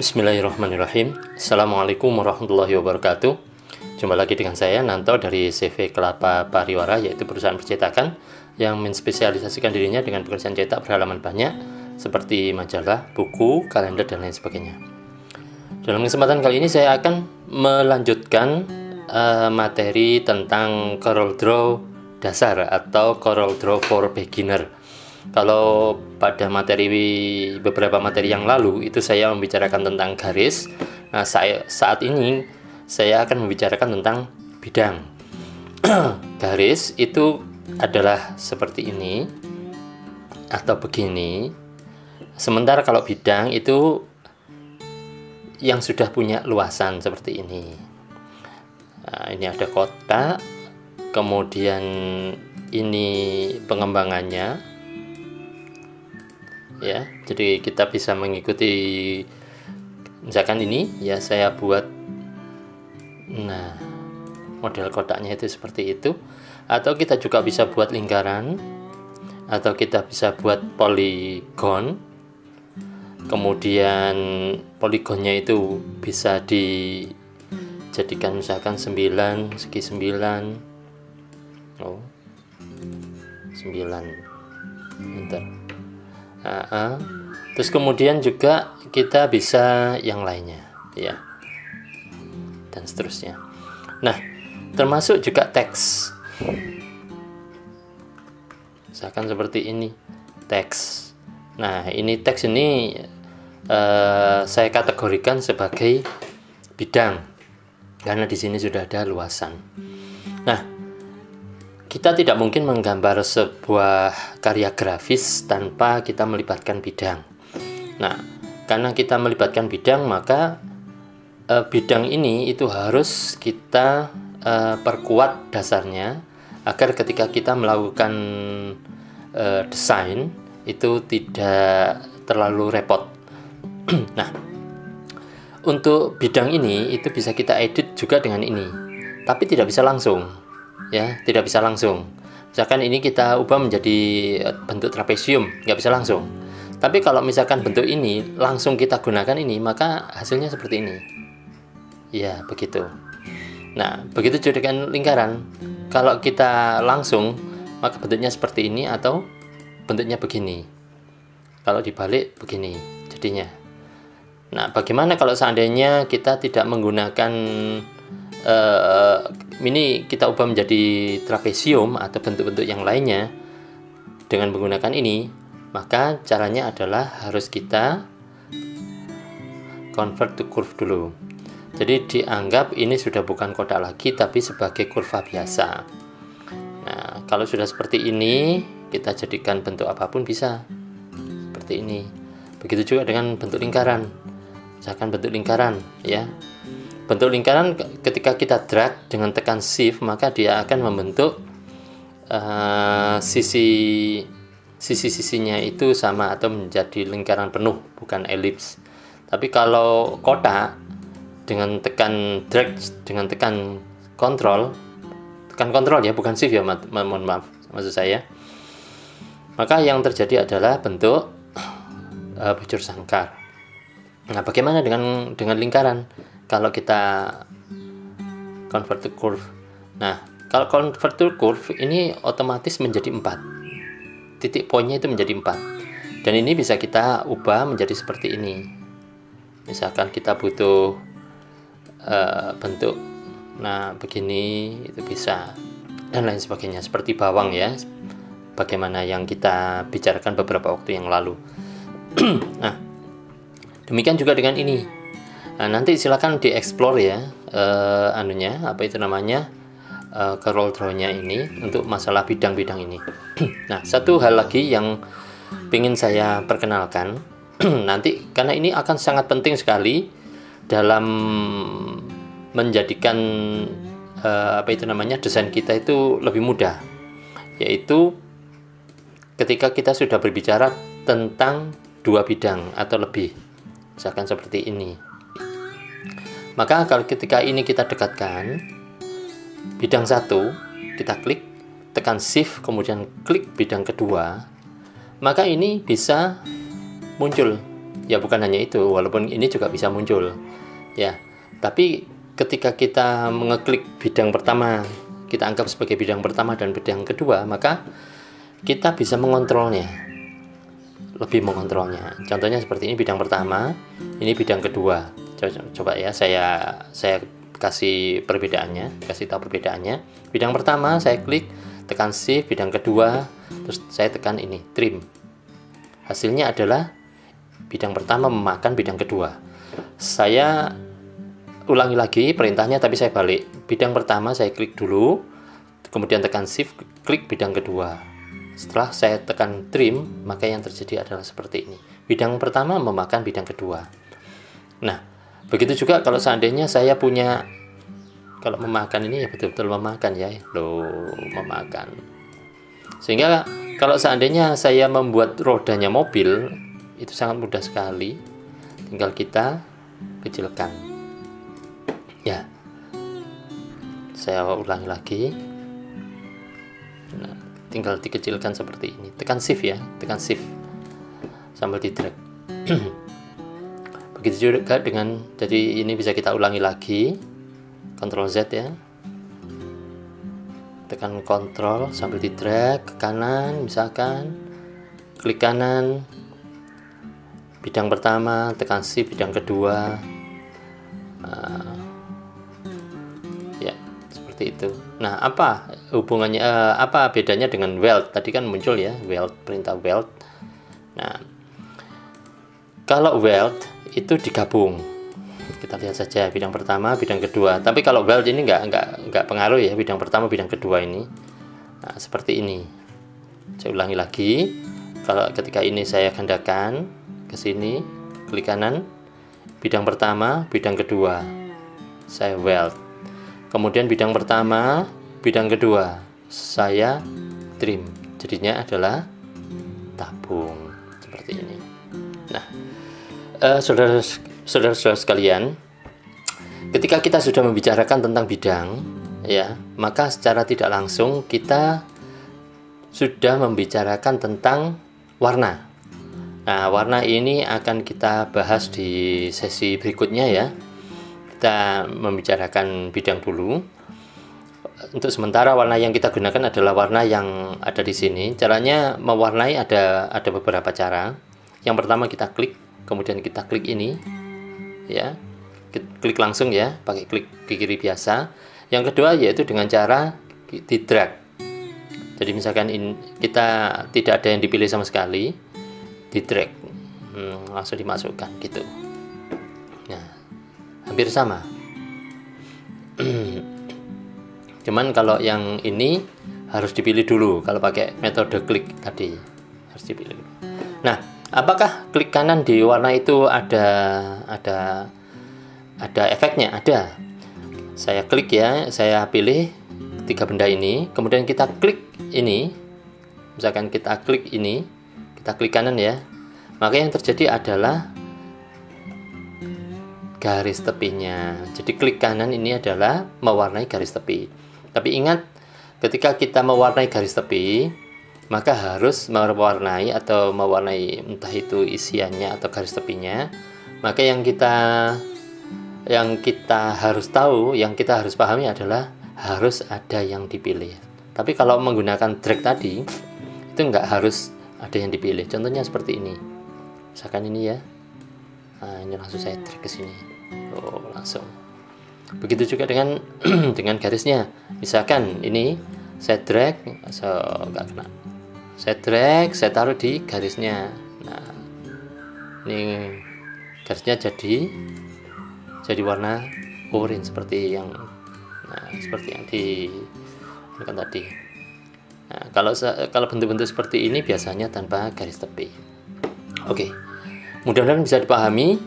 Bismillahirrahmanirrahim. Assalamualaikum warahmatullahi wabarakatuh. Jumpa lagi dengan saya Nanto dari CV Kelapa Pariwara, yaitu perusahaan percetakan yang menspesialisasikan dirinya dengan pekerjaan cetak berhalaman banyak seperti majalah, buku, kalender, dan lain sebagainya. Dalam kesempatan kali ini saya akan melanjutkan materi tentang CorelDRAW dasar atau CorelDRAW for Beginner. Kalau pada beberapa materi yang lalu itu saya membicarakan tentang garis. Nah, saat ini saya akan membicarakan tentang bidang. Garis itu adalah seperti ini atau begini. Sementara kalau bidang itu yang sudah punya luasan seperti ini. Nah, ini ada kotak, kemudian ini pengembangannya. Ya, jadi kita bisa mengikuti, misalkan ini ya saya buat, nah model kotaknya itu seperti itu, atau kita juga bisa buat lingkaran, atau kita bisa buat poligon. Kemudian poligonnya itu bisa dijadikan misalkan 9 segi 9, 9 enter. Terus kemudian juga kita bisa yang lainnya ya, dan seterusnya. Nah, termasuk juga teks, misalkan seperti ini teks. Nah, ini teks ini saya kategorikan sebagai bidang karena di sini sudah ada luasan. Nah, kita tidak mungkin menggambar sebuah karya grafis tanpa kita melibatkan bidang. Nah, karena kita melibatkan bidang, maka bidang ini itu harus kita perkuat dasarnya agar ketika kita melakukan desain itu tidak terlalu repot. Nah, untuk bidang ini itu bisa kita edit juga dengan ini, tapi tidak bisa langsung. Ya, tidak bisa langsung. Misalkan ini kita ubah menjadi bentuk trapesium, nggak bisa langsung. Tapi kalau misalkan bentuk ini langsung kita gunakan ini, maka hasilnya seperti ini. Ya, begitu. Nah, begitu juga dengan lingkaran. Kalau kita langsung, maka bentuknya seperti ini atau bentuknya begini. Kalau dibalik begini jadinya. Nah, bagaimana kalau seandainya kita tidak menggunakan ini, kita ubah menjadi trapesium atau bentuk-bentuk yang lainnya dengan menggunakan ini, maka caranya adalah harus kita convert to curve dulu. Jadi dianggap ini sudah bukan kotak lagi tapi sebagai kurva biasa. Nah, kalau sudah seperti ini, kita jadikan bentuk apapun bisa seperti ini. Begitu juga dengan bentuk lingkaran. Misalkan bentuk lingkaran ya. Bentuk lingkaran ketika kita drag dengan tekan shift, maka dia akan membentuk sisi-sisinya itu sama atau menjadi lingkaran penuh, bukan elips. Tapi kalau kotak dengan tekan drag, dengan tekan kontrol ya, bukan shift ya, mohon maaf maksud saya. Maka yang terjadi adalah bentuk bujur sangkar. Nah, bagaimana dengan lingkaran? Kalau kita convert to curve. Nah, kalau convert to curve ini otomatis menjadi 4. Titik poinnya itu menjadi 4. Dan ini bisa kita ubah menjadi seperti ini. Misalkan kita butuh bentuk begini, itu bisa, dan lain sebagainya, seperti bawang ya. Bagaimana yang kita bicarakan beberapa waktu yang lalu. Nah, demikian juga dengan ini. Nah, nanti silakan dieksplor ya, CorelDRAW-nya ini untuk masalah bidang-bidang ini. Nah, satu hal lagi yang ingin saya perkenalkan nanti, karena ini akan sangat penting sekali dalam menjadikan desain kita itu lebih mudah, yaitu ketika kita sudah berbicara tentang dua bidang atau lebih, misalkan seperti ini. Maka kalau ketika ini kita dekatkan bidang satu, kita klik, tekan shift, kemudian klik bidang kedua, maka ini bisa muncul ya bukan hanya itu, walaupun ini juga bisa muncul ya, tapi ketika kita mengeklik bidang pertama, kita anggap sebagai bidang pertama dan bidang kedua, maka kita bisa mengontrolnya, lebih mengontrolnya. Contohnya seperti ini bidang pertama, ini bidang kedua. Coba ya, saya kasih perbedaannya, kasih tahu perbedaannya. Bidang pertama saya klik, tekan shift, bidang kedua, terus saya tekan ini trim. Hasilnya adalah bidang pertama memakan bidang kedua. Saya ulangi lagi perintahnya, tapi saya balik. Bidang pertama saya klik dulu, kemudian tekan shift, klik bidang kedua. Setelah saya tekan trim, maka yang terjadi adalah seperti ini. Bidang pertama memakan bidang kedua. Nah, begitu juga kalau seandainya saya punya, kalau memakan ini ya betul-betul memakan ya, memakan. Sehingga kalau seandainya saya membuat rodanya mobil, itu sangat mudah sekali. Tinggal kita kecilkan. Ya, saya ulangi lagi. Nah, tinggal dikecilkan seperti ini. Tekan shift ya, tekan shift sambil di drag. Begitu juga dengan, jadi ini bisa kita ulangi lagi. Ctrl Z ya. Tekan Ctrl sambil di drag ke kanan, misalkan klik kanan bidang pertama, tekan shift bidang kedua. Ya, seperti itu. Nah, apa hubungannya, apa bedanya dengan weld? Tadi kan muncul ya, weld, perintah weld. Nah, kalau weld itu digabung. Kita lihat saja bidang pertama, bidang kedua. Tapi kalau weld ini nggak pengaruh ya, bidang pertama, bidang kedua ini. Nah, seperti ini. Saya ulangi lagi. Kalau ketika ini saya gandakan ke sini, klik kanan, bidang pertama, bidang kedua. Saya weld. Kemudian bidang pertama, bidang kedua, saya trim. Jadinya adalah tabung seperti ini. Nah, saudara-saudara sekalian, ketika kita sudah membicarakan tentang bidang, ya, maka secara tidak langsung kita sudah membicarakan tentang warna. Nah, warna ini akan kita bahas di sesi berikutnya ya. Kita membicarakan bidang dulu. Untuk sementara warna yang kita gunakan adalah warna yang ada di sini. Caranya mewarnai ada beberapa cara. Yang pertama kita klik, kemudian kita klik ini ya, klik langsung ya, pakai klik ke kiri biasa. Yang kedua yaitu dengan cara di drag. Jadi misalkan kita tidak ada yang dipilih sama sekali, di drag, langsung dimasukkan gitu. Nah, hampir sama. Cuman kalau yang ini harus dipilih dulu. Kalau pakai metode klik tadi harus dipilih. Nah, apakah klik kanan di warna itu ada efeknya? Ada. Saya klik ya, saya pilih tiga benda ini, kemudian kita klik ini. Misalkan kita klik ini, kita klik kanan ya. Maka yang terjadi adalah garis tepinya. Jadi klik kanan ini adalah mewarnai garis tepi. Tapi ingat, ketika kita mewarnai garis tepi, maka harus mewarnai entah itu isiannya atau garis tepinya. Maka yang kita harus tahu, yang kita harus pahami adalah harus ada yang dipilih. Tapi kalau menggunakan drag tadi, itu nggak harus ada yang dipilih. Contohnya seperti ini. Misalkan ini ya. Nah, ini langsung saya drag ke sini. Langsung. Begitu juga dengan dengan garisnya. Misalkan ini saya drag, nggak kena. Saya drag, saya taruh di garisnya. Nah, ini garisnya jadi warna orange seperti yang dilakukan tadi. Nah, kalau bentuk-bentuk seperti ini biasanya tanpa garis tepi. Oke, mudah-mudahan bisa dipahami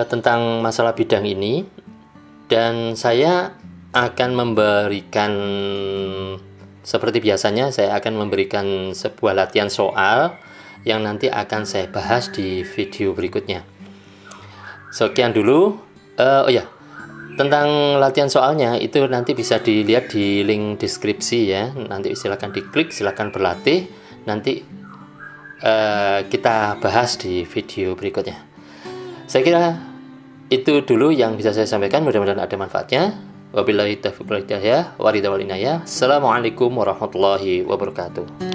tentang masalah bidang ini, dan saya akan memberikan, seperti biasanya saya akan memberikan sebuah latihan soal yang nanti akan saya bahas di video berikutnya. Sekian dulu. Tentang latihan soalnya itu nanti bisa dilihat di link deskripsi ya. Nanti silakan diklik, silakan berlatih. Nanti kita bahas di video berikutnya. Saya kira itu dulu yang bisa saya sampaikan, mudah-mudahan ada manfaatnya. Wabillahi taufiq wal hidayah. Assalamualaikum warahmatullahi wabarakatuh.